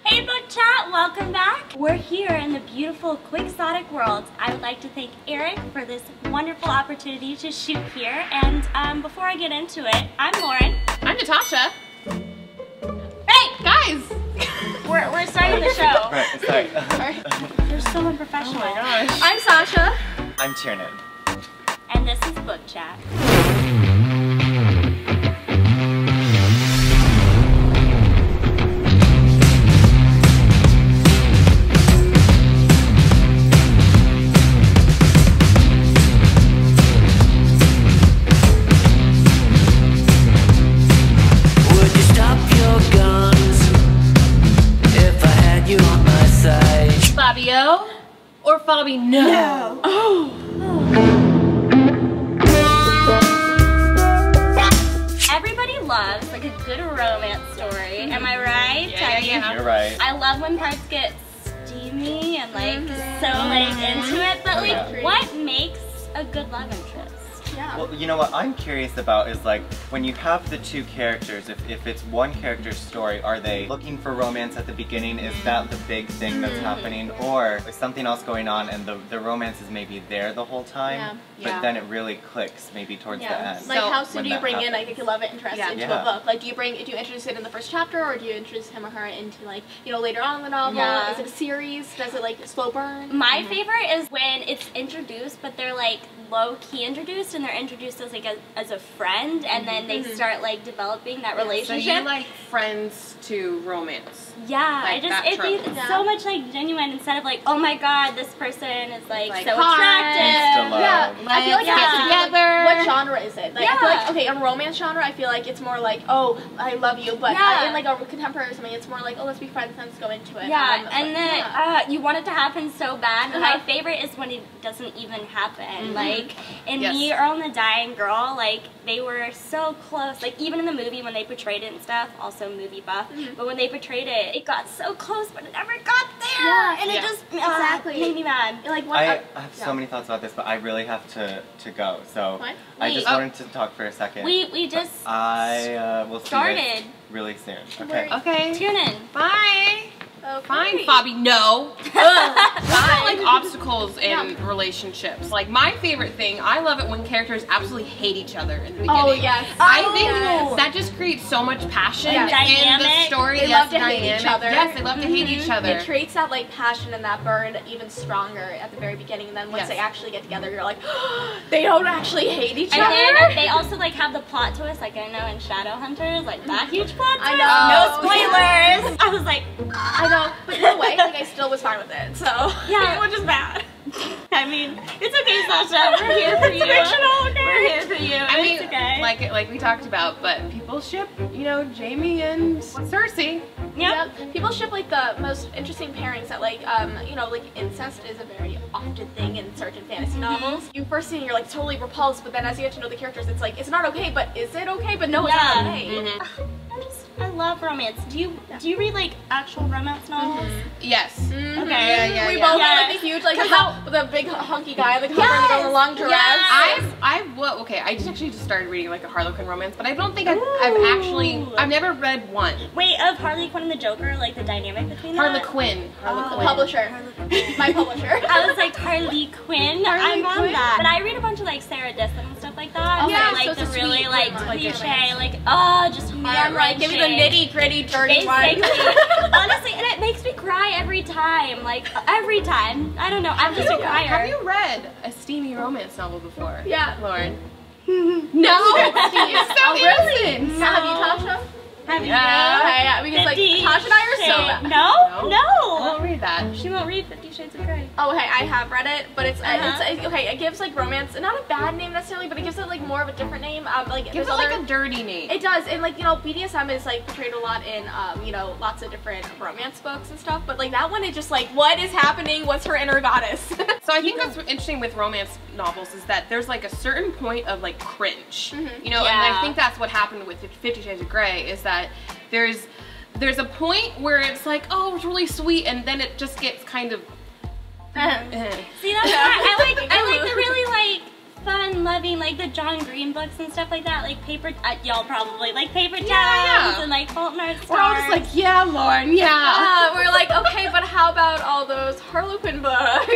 Hey Book Chat, welcome back. We're here in the beautiful Quixotic world. I would like to thank Eric for this wonderful opportunity to shoot here. And before I get into it, I'm Lauren. I'm Natasha. Hey! Guys! We're starting the show. Right, sorry. You're so unprofessional. Oh my gosh. I'm Sasha. I'm Tiernan. And this is Book Chat. Fabio or Fabi-No? No. Oh. Everybody loves like a good romance story. Am I right? Yeah. You're right. I love when parts get steamy and like so like into it. But like, what makes a good love interest? Yeah. Well, you know what I'm curious about is like when you have the two characters, if it's one character's story, are they looking for romance at the beginning? Is that the big thing that's happening? Or is something else going on and the romance is maybe there the whole time, but then it really clicks maybe towards the end? Like how soon do you bring in like a love interest into a book? Like do you introduce it in the first chapter, or do you introduce him or her into like, you know, later on in the novel? Is it a series? Does it like slow burn? My favorite is when it's introduced, but they're like low-key introduced, and they're introduced as like as a friend, and then they start like developing that relationship. So you like friends to romance? Yeah, like it's so much like genuine instead of like, oh my god, this person is like so hot. attractive. Yeah, I feel like get together. What genre is it? Like, I feel like, okay, in romance genre, I feel like it's more like, oh, I love you, but in like a contemporary or something, it's more like, oh, let's be friends, let's go into it. Yeah, and then you want it to happen so bad. My favorite is when it doesn't even happen. Like in Me, Earl and the Dying Girl, like they were so close. Like even in the movie when they portrayed it and stuff, also movie buff, but when they portrayed it, it got so close, but it never got there. Yeah, and it just made me mad. Like I have so many thoughts about this, but I really have to go. So I just wanted to talk for a second. We just will started see this really soon. Okay. Okay. Tune in. Bye. Okay. Fine, Fabi-No. What about like obstacles in relationships? Like my favorite thing, I love it when characters absolutely hate each other in the beginning. Oh yes. I think that just creates so much passion in the story. They love to hate each other. Yes, they love to hate each other. It creates that like passion and that burn even stronger at the very beginning, and then once they actually get together, you're like, oh, they don't actually hate each other. And then they also like have the plot twist, like I know in Shadowhunters, like that huge plot twist. I know. No spoilers. I was like, I know, but no way, like I still was fine with it, so. Yeah, which is bad. I mean, it's okay, Sasha. We're here for you. We're here for you. I mean, it's okay. like we talked about, but people ship, you know, Jamie and Cersei. Yep. People ship like the most interesting pairings that like, you know, like incest is a very often thing in certain fantasy novels. You first see it and you're like totally repulsed, but then as you get to know the characters, it's like, it's not okay, but is it okay? But no, it's not okay. I love romance. Do you read like actual romance novels? Yes. Okay. We both have like the huge like the big hunky guy on the cover and the girl in the long dress. I just actually started reading like a Harlequin romance, but I don't think I've never read one. Wait, of Harley Quinn and the Joker, like the dynamic between them? Harlequin. Publisher. My publisher. I was like Harley Quinn. I love that. But I read a bunch of like Sarah Dessen and stuff like that. Like the really like cliche, like just heart right. Give me the nitty gritty, dirty one. Honestly, and it makes me cry every time. Like every time. I don't know. I'm just a crier. Have you read a steamy romance novel before? Yeah. Lauren. No. So really? No. Have you, Tasha? Have you? Yeah. Because like Tasha and I are so bad. No. I won't read that. She won't read 50 Shades of Grey. Oh, hey, I have read it, but it's okay. It gives like romance, not a bad name necessarily, but it gives it like more of a different name. Like gives it like a dirty name. It does, and like, you know, BDSM is like portrayed a lot in you know, lots of different romance books and stuff. But like that one, it's just like, what is happening? What's her inner goddess? So I think what's interesting with romance novels is that there's like a certain point of like cringe, you know, and I think that's what happened with 50 Shades of Grey is that there's a point where it's like, oh, it's really sweet, and then it just gets kind of. See, that's why I like the really like fun-loving, like the John Green books and stuff like that, like paper. Y'all probably like Paper Towns and like Fault in Our Stars. We're all just like, yeah, Lauren, yeah. how about all those Harlequin books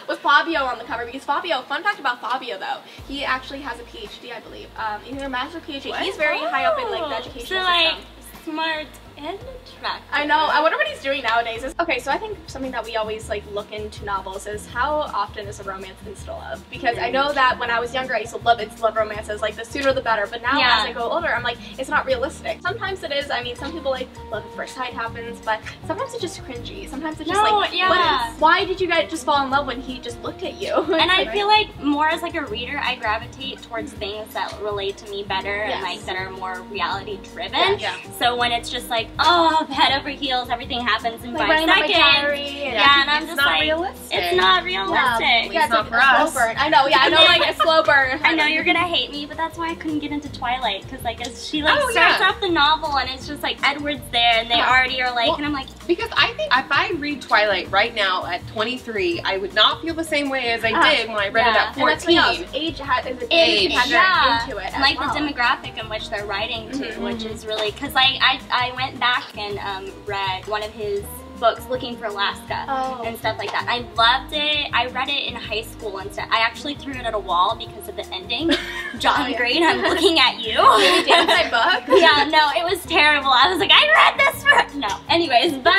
with Fabio on the cover? Because Fabio, fun fact about Fabio though, he actually has a PhD, I believe. He's a master's PhD. What? He's very high up in like the education system. Like smart and attractive. I know. I wonder what he's doing nowadays. Okay, so I think something that we always like look into novels is how often is a romance insta love? Because I know that when I was younger, I used to love romances. Like the sooner the better. But now as I go older, I'm like, it's not realistic. Sometimes it is. I mean, some people like love at first sight happens, but sometimes it's just cringy. Sometimes it's just why did you guys just fall in love when he just looked at you? And I feel like more as like a reader, I gravitate towards things that relate to me better and like that are more reality driven. So when it's just like, oh, head over heels, everything happens in 5 seconds. And I'm just like, it's not realistic. Yeah, it's not for us. Slow burn. I know, I know, like a slow burn. I know you're gonna hate me, but that's why I couldn't get into Twilight, because like as she like starts off the novel and it's just like Edward's there and they already are like, and I'm like, because I think if I read Twilight right now at 23, I would not feel the same way as I did when I read it at 14. Age is an age into it. And like the demographic in which they're writing to, which is really, because like I went back and read one of his books, Looking for Alaska, and stuff like that. I loved it. I read it in high school and stuff. I actually threw it at a wall because of the ending. John Green, I'm looking at you. Damn my book. Yeah, no, it was terrible. I was like, I read this for no. Anyways, but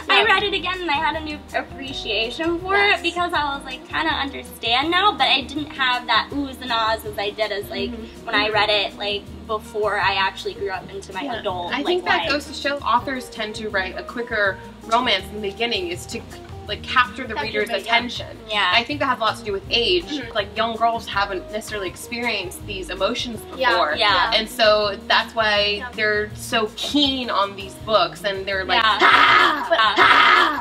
I read it again and I had a new appreciation for it because I was like, kind of understand now, but I didn't have that oohs and ahs as I did as like when I read it like before I actually grew up into my adult life. I think that goes to show authors tend to write a quicker romance in the beginning is to like capture the reader's attention. I think that has a lot to do with age. Like young girls haven't necessarily experienced these emotions before. And so that's why they're so keen on these books and they're like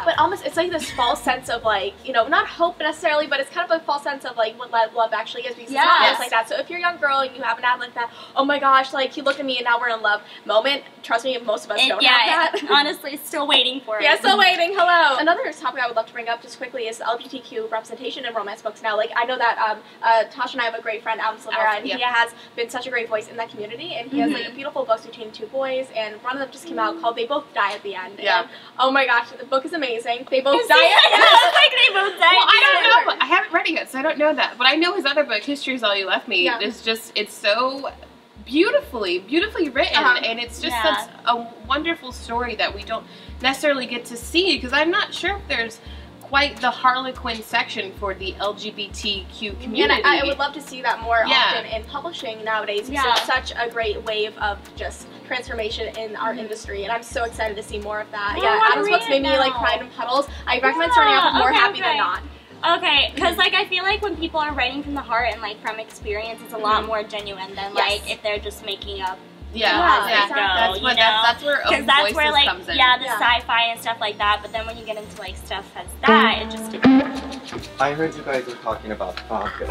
but almost it's like this false sense of like, you know, not hope necessarily, but it's kind of a false sense of like what love actually is, because it's not just like that. So if you're a young girl and you haven't had like that, oh my gosh, like he looked at me and now we're in love moment, trust me, most of us don't have that. Honestly, still waiting for it. Yeah, still waiting. Hello. Another topic I would love to bring up just quickly is LGBTQ representation in romance books now. Like I know that Tasha and I have a great friend, Silvera, and he has been such a great voice in that community, and he has like beautiful books between 2 boys, and one of them just came out called They Both Die at the End. And, oh my gosh, the book is amazing. They both die at the end. Like they both die. Well, I don't know. I haven't read it yet, so I don't know that. But I know his other book, History Is All You Left Me, is just, it's so beautifully written, and it's just such a wonderful story that we don't necessarily get to see, because I'm not sure if there's quite the Harlequin section for the LGBTQ community. And I would love to see that more often in publishing nowadays, because it's such a great wave of just transformation in our industry, and I'm so excited to see more of that. Adam's books made me like cried in puddles. I recommend starting off with More Happy Than Not. Okay, because like I feel like when people are writing from the heart and like from experience, it's a lot more genuine than like if they're just making up. That's where own voices like comes in. The sci-fi and stuff like that. But then when you get into like stuff as that, it just. I heard you guys were talking about Fabio.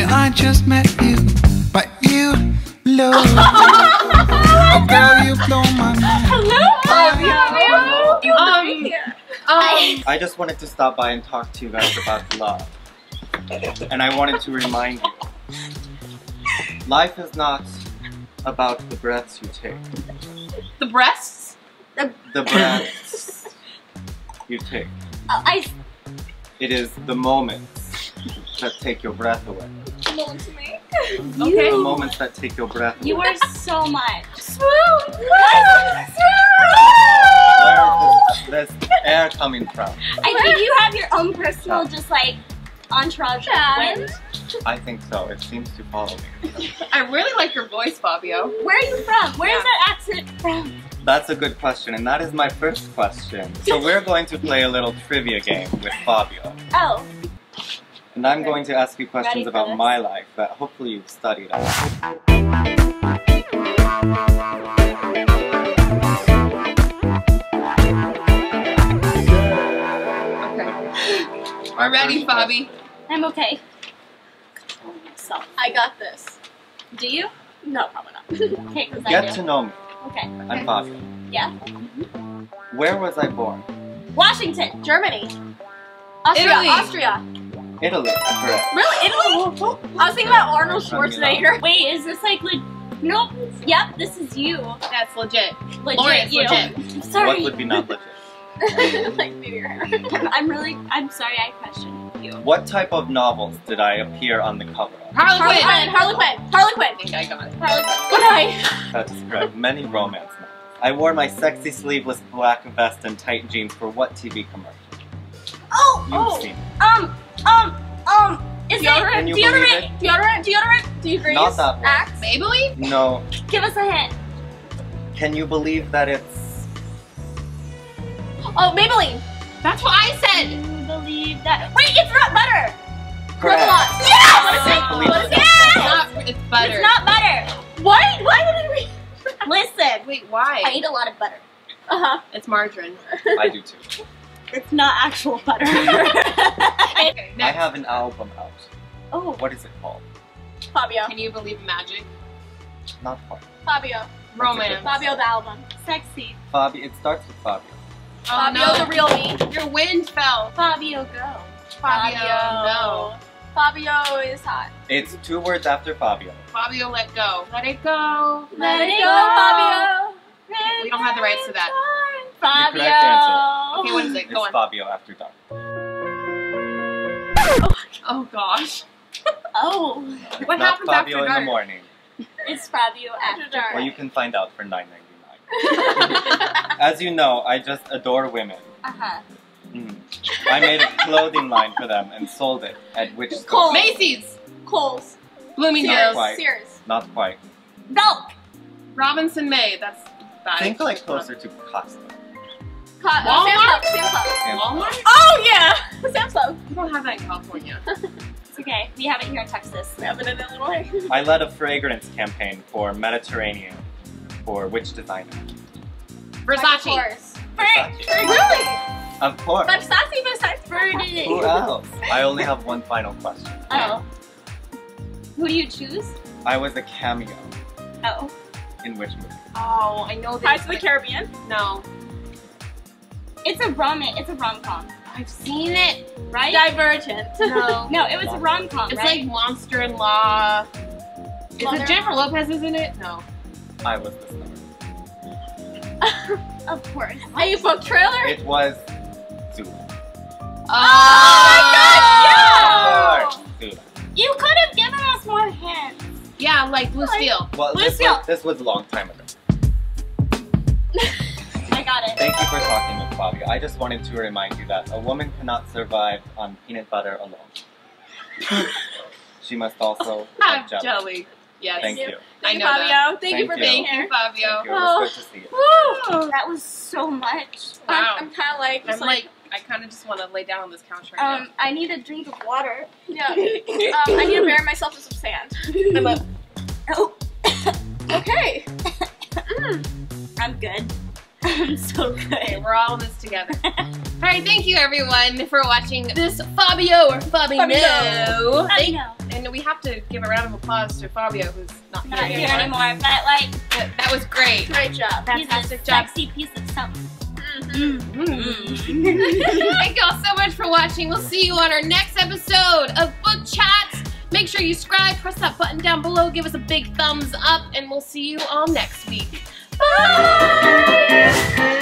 I just met you, but you low. Oh girl, you blow my mind. Hello, Fabio. I just wanted to stop by and talk to you guys about love. And I wanted to remind you, life is not about the breaths you take. The breasts? The breaths you take. It is the moments that take your breath away. The moments that take your breath away. You are so much. Where is this air coming from? I think you have your own personal, just like, entourage wind. I think so. It seems to follow me. I really like your voice, Fabio. Where are you from? Where is that accent from? That's a good question, and that is my first question. So we're going to play a little trivia game with Fabio. Oh. And I'm going to ask you questions about my life that hopefully you've studied on. We're ready, Fabi. I'm okay. I got this. Do you? No, probably not. Okay, because I Get do. to know me. Okay. I'm Fabio. Yeah. Where was I born? Washington. Germany. Austria. Italy. Austria. Italy. Correct. Really? Italy? I was thinking about Arnold Schwarzenegger. Wait, is this like nope. Yep, this is you. That's legit. Legit Lawrence, you. legit. I'm sorry. What would be not legit? Like maybe your hair. I'm sorry I questioned you. What type of novels did I appear on the cover of? Harley Quinn. Harley Quinn. I think I got it. Harley Quinn. Good eye. That's correct. Many romance novels. I wore my sexy sleeveless black vest and tight jeans for what TV commercial? You've seen it. Is Deodorant. Can you believe it? Deodorant. Degrees. Not that one. Axe. Maybelline? No. Give us a hint. Can you believe that it's... Oh, Maybelline. That's what I said. Can you believe that? Wait, it's not butter. Correct. Yeah. I can't believe What is it. it? It's butter. It's not butter. What? Why would it be? Listen, Wait, why? I eat a lot of butter. It's margarine. I do too. It's not actual butter. Okay, I next. have an album out. Oh, What is it called? Fabio. Can you believe magic? Not quite. Fabio. Romance. Fabio the album. sexy. Fabio. It starts with Fabio. Oh, Fabio no. the real me. Your wind fell. Fabio, go. Fabio. No. Fabio is hot. It's 2 words after Fabio. Fabio, let go. Let it go. Let it go, Fabio. We don't have the rights to that. Fabio. The correct answer. Okay, what is it? It's Go on. Fabio After Dark. Oh gosh. Oh, It's What not happens Fabio after in dark? the morning. it's Fabio after dark. Well, you can find out for $9.99. As you know, I just adore women. Uh-huh. I made a clothing line for them and sold it at which store? Kohl's. Macy's. Kohl's. Bloomingdale's. Quite. Sears. Not quite. Belk. Robinson May. That's bad. Think like closer to Costco. Walmart? Sam's Club. Walmart? Oh yeah! Sam's Club. We don't have that in California. It's okay. We have it here in Texas. We have it in Illinois. I led a fragrance campaign for Mediterranean. For which designer? Of Versace. course. Versace. Really? Of course. Versace. Who else? I only have one final question. Oh. Who do you choose? I was a cameo. Oh. In which movie? Oh, I know this. Pirates of the Caribbean. No. It's a rom-com, I've seen it. right? Divergent. No. No, it was a rom-com, It's right? like Monster-in-Law. Is Mother- it Jennifer Lopez is in it? No. I was the star. Of course. A book trailer. It was Zula. Oh, Of course, Zula. You could have given us more hints. yeah, like Lucille. Well, Lucille. this was a long time ago. I got it. Thank you for talking with Fabio. I just wanted to remind you that a woman cannot survive on peanut butter alone. She must also have jelly. Jelly. Yes. Thank you. I know Fabio. that. Thank you for being Thank here. you, Fabio. Thank you. It was good to see you. Woo! That was so much. Wow. I'm kind of like, I'm like, I kind of just want to lay down on this couch right now. I need a drink of water. yeah. I need to bury myself in some sand. I'm up. Oh, Okay. I'm good. I'm so Okay, good. we're all in this together. Alright, thank you everyone for watching this Fabio or Fabi-No. And we have to give a round of applause to Fabio, who's not Not here here anymore. anymore, but like, That was great. Great job. he's a Fantastic job. sexy piece of something. Thank y'all so much for watching. We'll see you on our next episode of Book Chat. Make sure you subscribe, press that button down below, give us a big thumbs up, and we'll see you all next week. Bye!